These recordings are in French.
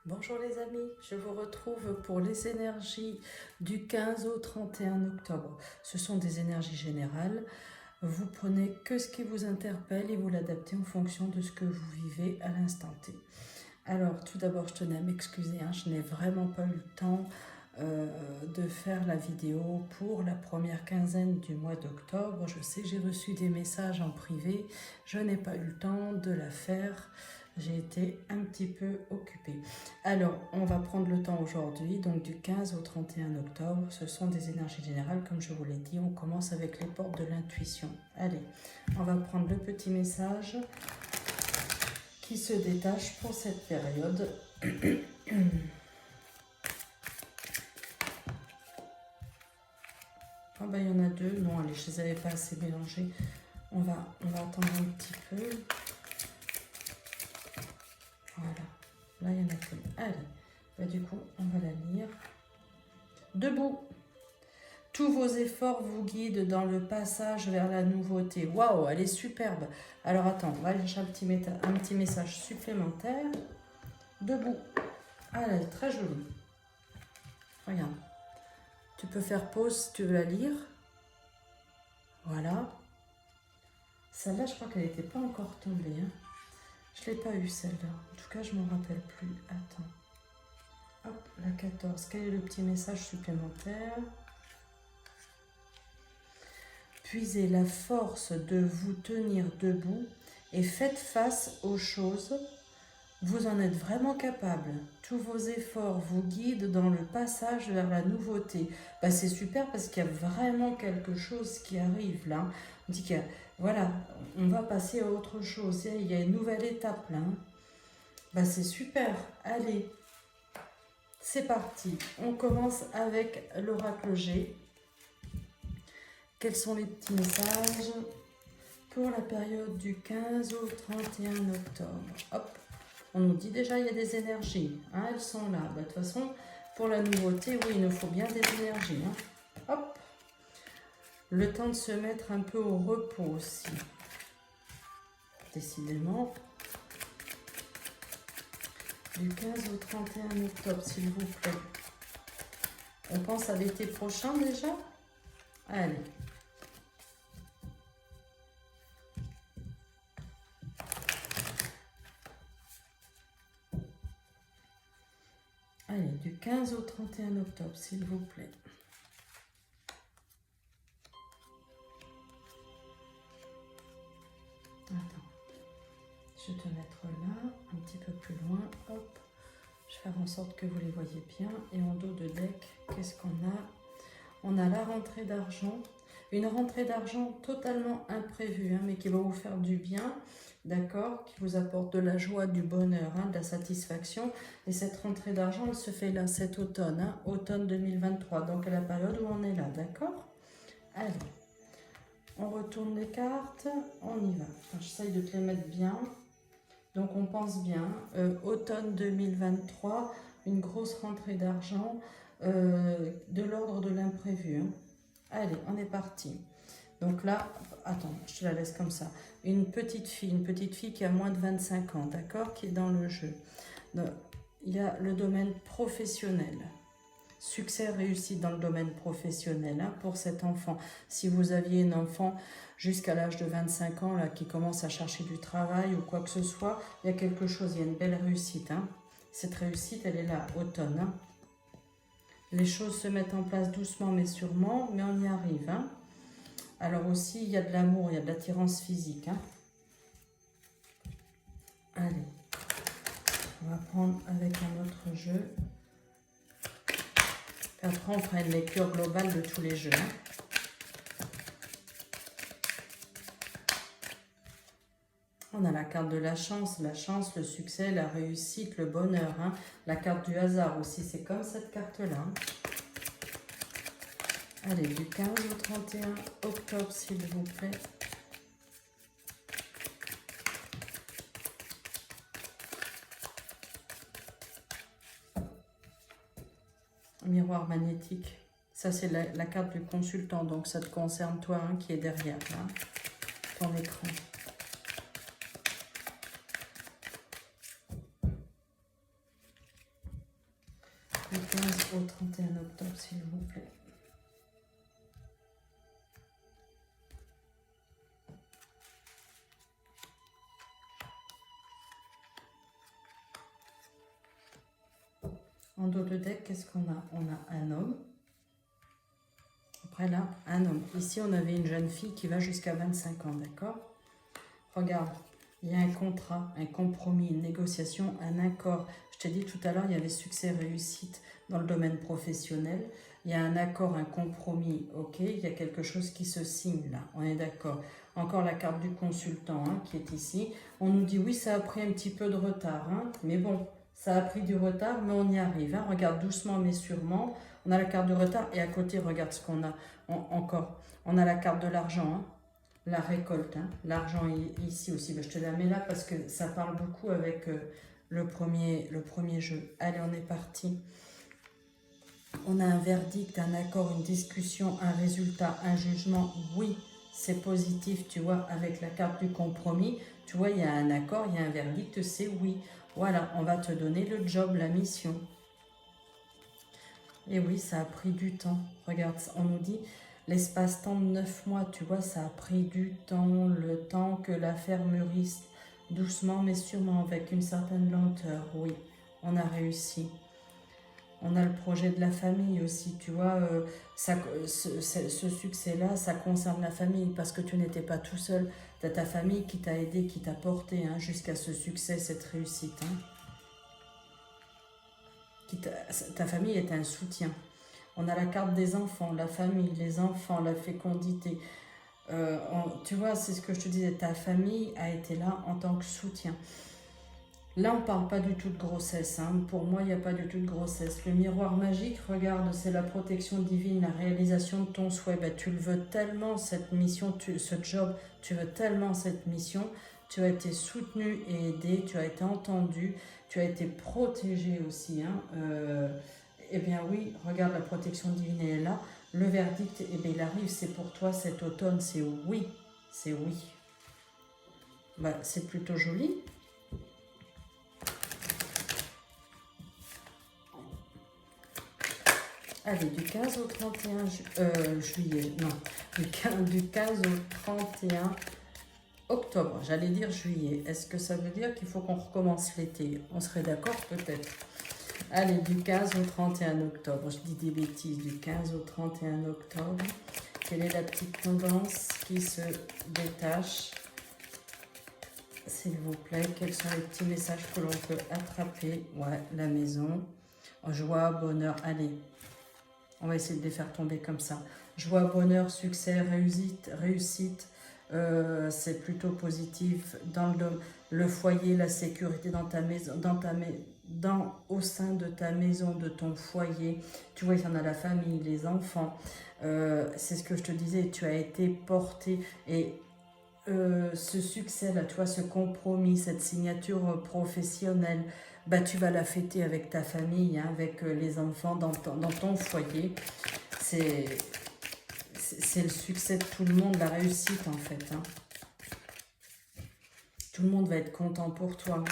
Bonjour les amis, je vous retrouve pour les énergies du 15 au 31 octobre. Ce sont des énergies générales. Vous prenez que ce qui vous interpelle et vous l'adaptez en fonction de ce que vous vivez à l'instant T. Alors tout d'abord, je tenais à m'excuser, je n'ai vraiment pas eu le temps de faire la vidéo pour la première quinzaine du mois d'octobre. Je sais que j'ai reçu des messages en privé, je n'ai pas eu le temps de la faire. J'ai été un petit peu occupée. Alors, on va prendre le temps aujourd'hui, donc du 15 au 31 octobre. Ce sont des énergies générales, comme je vous l'ai dit. On commence avec les portes de l'intuition. Allez, on va prendre le petit message qui se détache pour cette période. Ah ben, il y en a deux. Non, allez, je ne les avais pas assez mélangés. On va attendre un petit peu. Voilà. Là, il y en a qu'une. Allez. Ben, du coup, on va la lire. Debout. Tous vos efforts vous guident dans le passage vers la nouveauté. Waouh, elle est superbe. Alors, attends, on va aller chercher un petit message supplémentaire. Debout. Ah, elle est très jolie. Regarde. Tu peux faire pause si tu veux la lire. Voilà. Celle-là, je crois qu'elle n'était pas encore tombée. Je ne l'ai pas eu celle-là. En tout cas, je ne m'en rappelle plus. Attends. Hop, la 14. Quel est le petit message supplémentaire? Puisez la force de vous tenir debout et faites face aux choses. Vous en êtes vraiment capable. Tous vos efforts vous guident dans le passage vers la nouveauté. Bah, c'est super parce qu'il y a vraiment quelque chose qui arrive là. On dit que voilà, on va passer à autre chose. Il y a une nouvelle étape là. Bah, c'est super. Allez, c'est parti. On commence avec l'oracle G. Quels sont les petits messages pour la période du 15 au 31 octobre? Hop. On nous dit déjà il y a des énergies, elles sont là. De toute façon, pour la nouveauté, oui, il nous faut bien des énergies. Hop, le temps de se mettre un peu au repos aussi. Décidément, du 15 au 31 octobre, s'il vous plaît. On pense à l'été prochain déjà? Allez. Allez, du 15 au 31 octobre, s'il vous plaît. Attends, je vais te mettre là, un petit peu plus loin. Hop, je vais faire en sorte que vous les voyez bien. Et en dos de deck, qu'est-ce qu'on a? On a la rentrée d'argent. Une rentrée d'argent totalement imprévue, mais qui va vous faire du bien, d'accord, qui vous apporte de la joie, du bonheur, de la satisfaction. Et cette rentrée d'argent, elle se fait là, cet automne, automne 2023, donc à la période où on est là, d'accord? Allez, on retourne les cartes, on y va. J'essaye de te les mettre bien. Donc on pense bien, automne 2023, une grosse rentrée d'argent, de l'ordre de l'imprévu. Allez, on est parti. Donc là, attends, je te la laisse comme ça. Une petite fille qui a moins de 25 ans, d'accord, qui est dans le jeu. Donc, il y a le domaine professionnel. Succès, réussite dans le domaine professionnel pour cet enfant. Si vous aviez un enfant jusqu'à l'âge de 25 ans là, qui commence à chercher du travail ou quoi que ce soit, il y a quelque chose, il y a une belle réussite. Cette réussite, elle est là, automne. Les choses se mettent en place doucement mais sûrement, mais on y arrive. Alors aussi, il y a de l'amour, il y a de l'attirance physique. Allez, on va prendre avec un autre jeu. Après, on fera une lecture globale de tous les jeux. On a la carte de la chance, le succès, la réussite, le bonheur. La carte du hasard aussi, c'est comme cette carte-là. Allez, du 15 au 31 octobre, s'il vous plaît. Miroir magnétique. Ça, c'est la carte du consultant. Donc, ça te concerne toi qui est derrière ton écran. Du 15 au 31 octobre, s'il vous plaît. En dos de deck, qu'est-ce qu'on a? On a un homme. Après là, un homme. Ici, on avait une jeune fille qui va jusqu'à 25 ans, d'accord? Regarde, il y a un contrat, un compromis, une négociation, un accord. Je t'ai dit tout à l'heure, il y avait succès, réussite dans le domaine professionnel. Il y a un accord, un compromis, ok? Il y a quelque chose qui se signe là, on est d'accord. Encore la carte du consultant hein, qui est ici. On nous dit oui, ça a pris un petit peu de retard, hein, mais bon, ça a pris du retard, mais on y arrive. Hein. Regarde doucement mais sûrement. On a la carte du retard et à côté, regarde ce qu'on a encore. On a la carte de l'argent, hein. La récolte, hein. L'argent ici aussi. Ben, je te la mets là parce que ça parle beaucoup avec le premier jeu. Allez, on est parti. On a un verdict, un accord, une discussion, un résultat, un jugement. Oui, c'est positif, tu vois, avec la carte du compromis. Tu vois, il y a un accord, il y a un verdict, c'est oui. Voilà, on va te donner le job, la mission. Et oui, ça a pris du temps. Regarde, on nous dit l'espace-temps de 9 mois, tu vois, ça a pris du temps, le temps que l'affaire mûrisse doucement mais sûrement, avec une certaine lenteur. Oui, on a réussi. On a le projet de la famille aussi, tu vois, ce succès-là, ça concerne la famille parce que tu n'étais pas tout seul. Tu as ta famille qui t'a aidé, qui t'a porté hein, jusqu'à ce succès, cette réussite. Hein. Ta famille est un soutien. On a la carte des enfants, la famille, les enfants, la fécondité. Tu vois, c'est ce que je te disais, ta famille a été là en tant que soutien. Là, on ne parle pas du tout de grossesse. Hein. Pour moi, il n'y a pas du tout de grossesse. Le miroir magique, regarde, c'est la protection divine, la réalisation de ton souhait. Ben, tu le veux tellement, cette mission, ce job, tu veux tellement cette mission. Tu as été soutenu et aidé, tu as été entendu, tu as été protégé aussi. Hein. Eh bien oui, regarde, la protection divine elle est là. Le verdict, eh bien, il arrive, c'est pour toi cet automne, c'est oui. C'est oui. Ben, c'est plutôt joli. Allez, du 15 au 31 juillet, non, du 15 au 31 octobre, j'allais dire juillet. Est-ce que ça veut dire qu'il faut qu'on recommence l'été? On serait d'accord peut-être. Allez, du 15 au 31 octobre, je dis des bêtises, du 15 au 31 octobre. Quelle est la petite tendance qui se détache? S'il vous plaît, quels sont les petits messages que l'on peut attraper? Ouais, la maison, joie, bonheur, allez. On va essayer de les faire tomber comme ça. Joie, bonheur, succès, réussite. C'est plutôt positif. Dans le foyer, la sécurité dans ta maison, au sein de ta maison, de ton foyer. Tu vois, il y en a la famille, les enfants. C'est ce que je te disais, tu as été porté. Et ce succès-là, tu vois, ce compromis, cette signature professionnelle, bah, tu vas la fêter avec ta famille, hein, avec les enfants dans ton foyer. C'est le succès de tout le monde, la réussite en fait. Hein. Tout le monde va être content pour toi.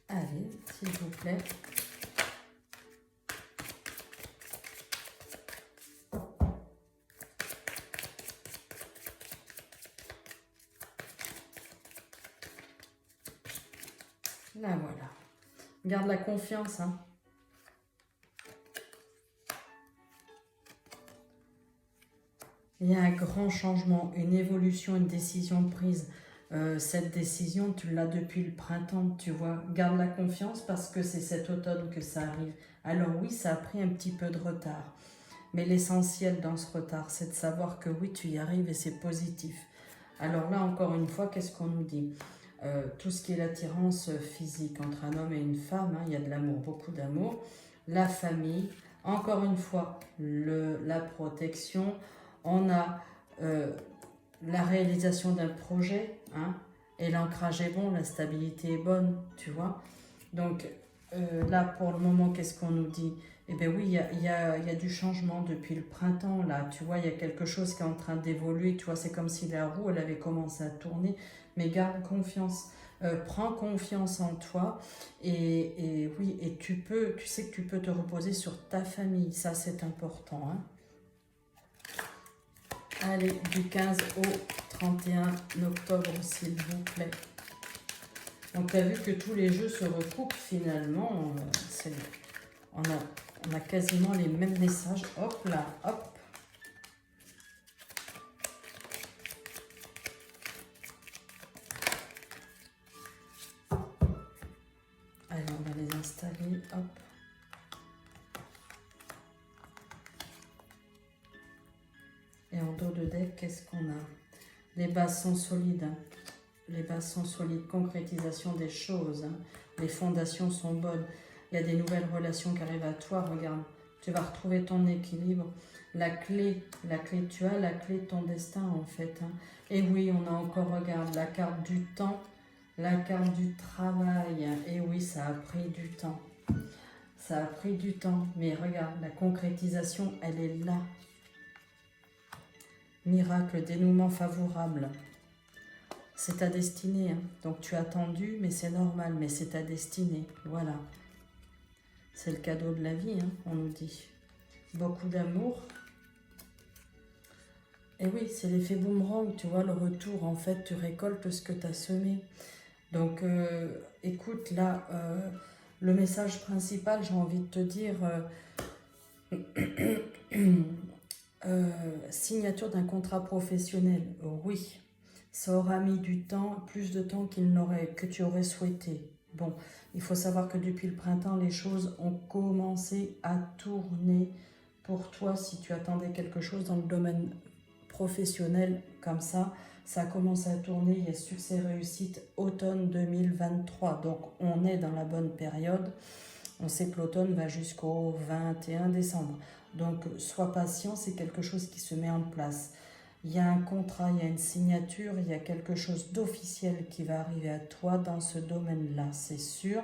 Allez, s'il vous plaît. Là, voilà. Garde la confiance. Hein. Il y a un grand changement, une évolution, une décision prise. Cette décision, tu l'as depuis le printemps, tu vois. Garde la confiance parce que c'est cet automne que ça arrive. Alors oui, ça a pris un petit peu de retard. Mais l'essentiel dans ce retard, c'est de savoir que oui, tu y arrives et c'est positif. Alors là, encore une fois, qu'est-ce qu'on nous dit? Tout ce qui est l'attirance physique entre un homme et une femme, hein, il y a de l'amour, beaucoup d'amour. La famille, encore une fois, la protection. On a la réalisation d'un projet, hein, et l'ancrage est bon, la stabilité est bonne, tu vois. Donc là, pour le moment, qu'est-ce qu'on nous dit? Eh bien oui, il y a du changement depuis le printemps, là. Tu vois, il y a quelque chose qui est en train d'évoluer. Tu vois, c'est comme si la roue, elle avait commencé à tourner. Mais garde confiance. Prends confiance en toi. Et oui, et tu sais que tu peux te reposer sur ta famille. Ça, c'est important, hein. Allez, du 15 au 31 octobre, s'il vous plaît. Donc, tu as vu que tous les jeux se recoupent finalement. On a quasiment les mêmes messages. Hop là, hop. Allez, on va les installer. Hop. Et en dos de deck, qu'est-ce qu'on a? Les bases sont solides. Hein. Les bases sont solides. Concrétisation des choses. Hein. Les fondations sont bonnes. Il y a des nouvelles relations qui arrivent à toi. Regarde, tu vas retrouver ton équilibre. La clé, tu as la clé de ton destin en fait. Hein. Et oui, on a encore, regarde, la carte du temps, la carte du travail. Et oui, ça a pris du temps. Ça a pris du temps. Mais regarde, la concrétisation, elle est là. Miracle, dénouement favorable. C'est ta destinée. Hein. Donc tu as attendu, mais c'est normal, mais c'est ta destinée. Voilà. C'est le cadeau de la vie, hein, on nous dit. Beaucoup d'amour. Et oui, c'est l'effet boomerang, tu vois, le retour. En fait, tu récoltes ce que tu as semé. Donc, écoute, là, le message principal, j'ai envie de te dire... signature d'un contrat professionnel, oui. Ça aura mis du temps, plus de temps que tu aurais souhaité. Bon, il faut savoir que depuis le printemps, les choses ont commencé à tourner pour toi. Si tu attendais quelque chose dans le domaine professionnel comme ça commence à tourner. Il y a succès réussite automne 2023. Donc, on est dans la bonne période. On sait que l'automne va jusqu'au 21 décembre. Donc, sois patient, c'est quelque chose qui se met en place. Il y a un contrat, il y a une signature, il y a quelque chose d'officiel qui va arriver à toi dans ce domaine-là, c'est sûr.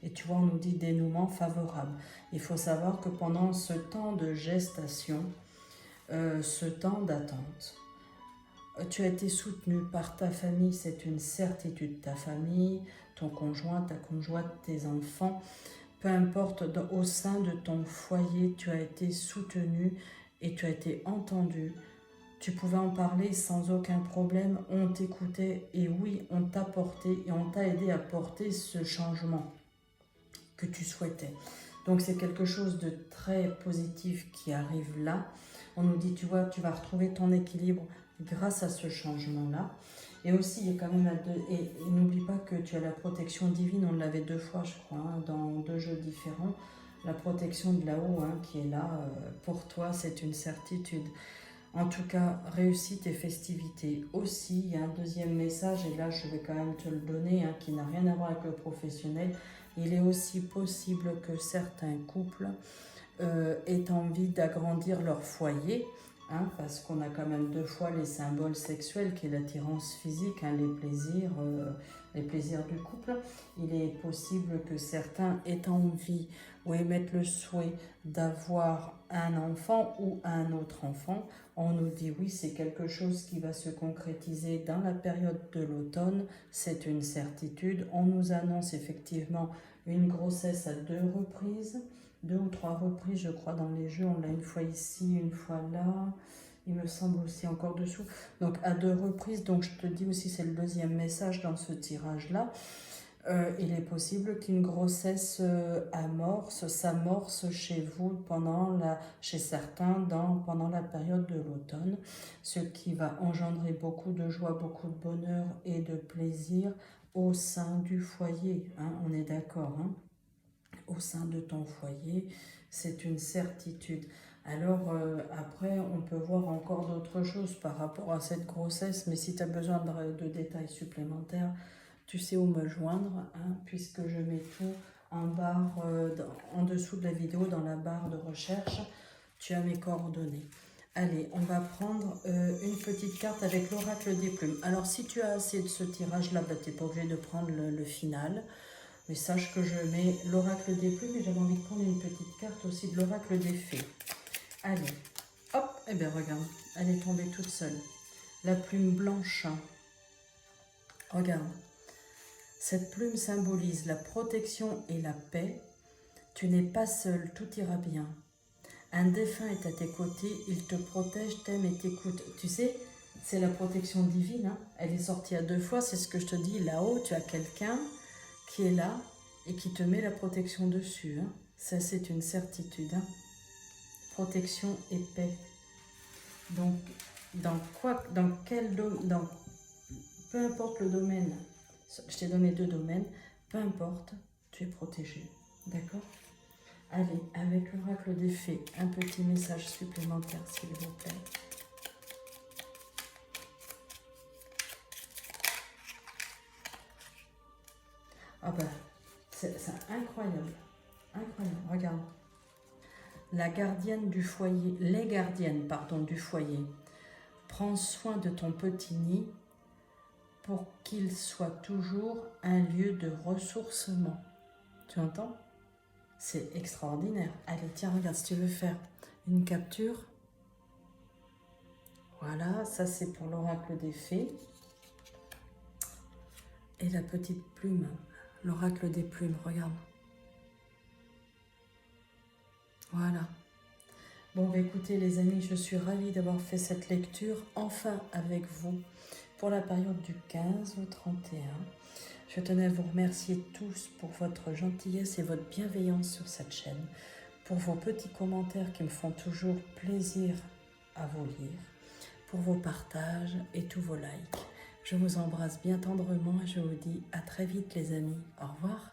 Et tu vois, on nous dit dénouement favorable. Il faut savoir que pendant ce temps de gestation, ce temps d'attente, tu as été soutenu par ta famille, c'est une certitude. Ta famille, ton conjoint, ta conjointe, tes enfants, peu importe, au sein de ton foyer, tu as été soutenu et tu as été entendu. Tu pouvais en parler sans aucun problème, on t'écoutait et oui, on t'a porté et on t'a aidé à porter ce changement que tu souhaitais. Donc c'est quelque chose de très positif qui arrive là. On nous dit, tu vois, tu vas retrouver ton équilibre grâce à ce changement-là. Et aussi, il y a quand même et n'oublie pas que tu as la protection divine, on l'avait 2 fois, je crois, hein, dans 2 jeux différents. La protection de là-haut, hein, qui est là pour toi, c'est une certitude. En tout cas, réussite et festivité. Aussi, il y a un deuxième message, et là, je vais quand même te le donner, hein, qui n'a rien à voir avec le professionnel. Il est aussi possible que certains couples aient envie d'agrandir leur foyer, hein, parce qu'on a quand même 2 fois les symboles sexuels, qui est l'attirance physique, hein, les plaisirs du couple. Il est possible que certains aient envie ou émettent le souhait d'avoir un enfant ou un autre enfant. On nous dit oui, c'est quelque chose qui va se concrétiser dans la période de l'automne, c'est une certitude. On nous annonce effectivement une grossesse à 2 reprises, 2 ou 3 reprises, je crois, dans les jeux. On l'a une fois ici, une fois là, il me semble aussi encore dessous. Donc à 2 reprises, donc je te dis aussi, c'est le deuxième message dans ce tirage-là. Il est possible qu'une grossesse s'amorce chez vous chez certains pendant la période de l'automne, ce qui va engendrer beaucoup de joie, beaucoup de bonheur et de plaisir au sein du foyer, hein, on est d'accord, hein, au sein de ton foyer, c'est une certitude. Alors après, on peut voir encore d'autres choses par rapport à cette grossesse, mais si tu as besoin de détails supplémentaires, tu sais où me joindre, hein, puisque je mets tout en barre, en dessous de la vidéo, dans la barre de recherche, tu as mes coordonnées. Allez, on va prendre une petite carte avec l'oracle des plumes. Alors, si tu as assez de ce tirage-là, bah, tu n'es pas obligé de prendre le final. Mais sache que je mets l'oracle des plumes et j'avais envie de prendre une petite carte aussi de l'oracle des fées. Allez, hop, et bien regarde, elle est tombée toute seule. La plume blanche, regarde. Cette plume symbolise la protection et la paix. Tu n'es pas seul, tout ira bien. Un défunt est à tes côtés, il te protège, t'aime et t'écoute. Tu sais, c'est la protection divine, hein. Elle est sortie à 2 fois, c'est ce que je te dis. Là-haut, tu as quelqu'un qui est là et qui te met la protection dessus, hein. Ça, c'est une certitude, hein. Protection et paix. Donc, dans quel domaine, peu importe le domaine, je t'ai donné 2 domaines, peu importe, tu es protégé. D'accord? Allez, avec l'oracle des fées, un petit message supplémentaire, s'il vous plaît. Ah ben, c'est incroyable. Incroyable, regarde. La gardienne du foyer, les gardiennes, pardon, du foyer. Prends soin de ton petit nid pour qu'il soit toujours un lieu de ressourcement. Tu entends? C'est extraordinaire. Allez, tiens, regarde, si tu veux faire une capture. Voilà, ça c'est pour l'oracle des fées. Et la petite plume, l'oracle des plumes, regarde. Voilà. Bon, bah, écoutez les amis, je suis ravie d'avoir fait cette lecture, enfin avec vous, pour la période du 15 au 31. Je tenais à vous remercier tous pour votre gentillesse et votre bienveillance sur cette chaîne, pour vos petits commentaires qui me font toujours plaisir à vous lire, pour vos partages et tous vos likes. Je vous embrasse bien tendrement et je vous dis à très vite les amis. Au revoir.